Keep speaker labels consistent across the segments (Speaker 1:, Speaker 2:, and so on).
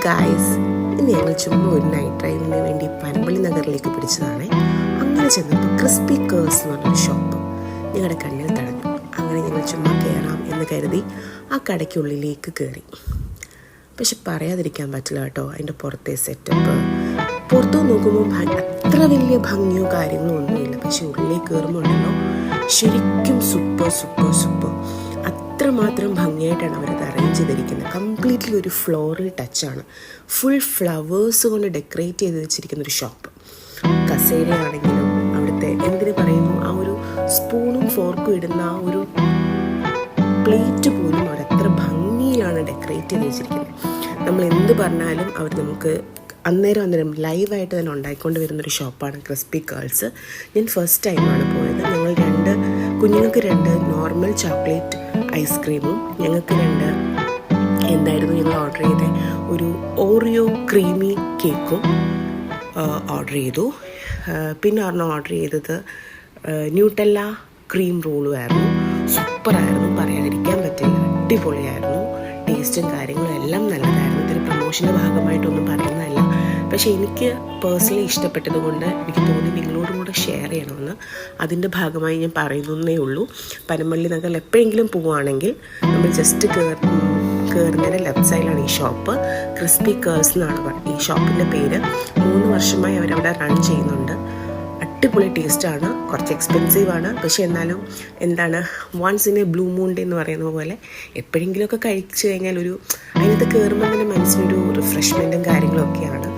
Speaker 1: Guys, ഇന്ന് ഞങ്ങൾ ചുമ്മാ ഒരു നൈറ്റ് ഡ്രൈവിന് വേണ്ടി പനമ്പള്ളി നഗറിലേക്ക് പിടിച്ചതാണ്. അങ്ങനെ ചെന്നപ്പോൾ ക്രിസ്പി കേഴ്സ് എന്ന് പറഞ്ഞൊരു ഷോപ്പ് ഞങ്ങളുടെ കണ്ണിൽ തടഞ്ഞു. അങ്ങനെ ഞങ്ങൾ ചുമ്മാ കയറാം എന്ന് കരുതി ആ കടയ്ക്കുള്ളിലേക്ക് കയറി. പക്ഷെ പറയാതിരിക്കാൻ പറ്റില്ല കേട്ടോ, അതിൻ്റെ പുറത്തെ സെറ്റപ്പ്. പുറത്തു നോക്കുമ്പോൾ അത്ര വലിയ ഭംഗിയോ കാര്യങ്ങളോ ഒന്നുമില്ല, പക്ഷെ ഉള്ളിലേക്ക് കയറുമ്പോൾ ഉണ്ടല്ലോ ശരിക്കും സൂപ്പർ സൂപ്പർ സൂപ്പർ. അത്രമാത്രം ഭംഗിയായിട്ടാണ് അവരത് അറേഞ്ച് ചെയ്തിരിക്കുന്നത്. കംപ്ലീറ്റ്ലി ഒരു ഫ്ലോറൽ ടച്ചാണ്. ഫുൾ ഫ്ലവേഴ്സ് കൊണ്ട് ഡെക്കറേറ്റ് ചെയ്ത് വെച്ചിരിക്കുന്ന ഒരു ഷോപ്പ്. കസേരയാണെങ്കിലും അവിടുത്തെ എന്തിനു പറയുന്നു, ആ ഒരു സ്പൂണും ഫോർക്കും ഇടുന്ന ആ ഒരു പ്ലേറ്റ് പോലും അവർ അത്ര ഭംഗിയിലാണ് ഡെക്കറേറ്റ് ചെയ്ത് വെച്ചിരിക്കുന്നത്. നമ്മൾ എന്ത് പറഞ്ഞാലും അവർ നമുക്ക് അന്നേരം ലൈവായിട്ട് തന്നെ ഉണ്ടായിക്കൊണ്ട് വരുന്നൊരു ഷോപ്പാണ് ക്രിസ്പി കേൾസ്. ഞാൻ ഫസ്റ്റ് ടൈമാണ് പോയത്. ഞങ്ങൾ കുഞ്ഞുങ്ങൾക്ക് 2 നോർമൽ ചോക്ലേറ്റ് ഐസ്ക്രീമും ഞങ്ങൾക്ക് 2 എന്തായിരുന്നു ഞങ്ങൾ ഓർഡർ ചെയ്ത ഒരു ഓറിയോ ക്രീമി കേക്കും ഓർഡർ ചെയ്തു. പിന്നെ ഒരെണ്ണം ഓർഡർ ചെയ്തത് ന്യൂട്ടെല്ല ക്രീം റോളും ആയിരുന്നു. സൂപ്പറായിരുന്നു, പറയാതിരിക്കാൻ പറ്റില്ല. അടിപൊളിയായിരുന്നു. ടേസ്റ്റും കാര്യങ്ങളും എല്ലാം നല്ലതായിരുന്നു. ഇതൊരു പ്രൊമോഷൻ്റെ ഭാഗമായിട്ടൊന്നും പറയുന്നതല്ല, പക്ഷേ എനിക്ക് പേഴ്സണലി ഇഷ്ടപ്പെട്ടത് കൊണ്ട് എനിക്ക് തോന്നി നിങ്ങളോടും കൂടെ ഷെയർ ചെയ്യണമെന്ന്. അതിൻ്റെ ഭാഗമായി ഞാൻ പറയുന്നേ ഉള്ളൂ. പനമ്പള്ളി നഗറിൽ എപ്പോഴെങ്കിലും പോവുകയാണെങ്കിൽ നമ്മൾ ജസ്റ്റ് കയറുന്നതിൻ്റെ ലെഫ്റ്റ് സൈഡിലാണ് ഈ ഷോപ്പ്. ക്രിസ്പി കേൾസ് എന്നാണ് ഈ ഷോപ്പിൻ്റെ പേര്. 3 വർഷമായി അവരവിടെ റൺ ചെയ്യുന്നുണ്ട്. അടിപൊളി ടേസ്റ്റാണ്. കുറച്ച് എക്സ്പെൻസീവാണ്, പക്ഷേ എന്നാലും എന്താണ്, once in a blue moon day എന്ന് പറയുന്ന പോലെ എപ്പോഴെങ്കിലുമൊക്കെ കഴിച്ചു കഴിഞ്ഞാൽ അതിനകത്ത് കയറുമ്പോൾ തന്നെ മനസ്സിനൊരു റിഫ്രഷ്മെൻറ്റും കാര്യങ്ങളും ഒക്കെയാണ്.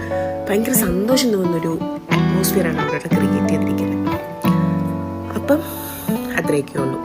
Speaker 1: ഭയങ്കര സന്തോഷം തോന്നുന്നൊരു അറ്റ്മോസ്ഫിയറാണ് അവിടെ ക്രിയേറ്റ് ചെയ്തിരിക്കുന്നത്. അപ്പം അത്രയൊക്കെ ഉള്ളൂ.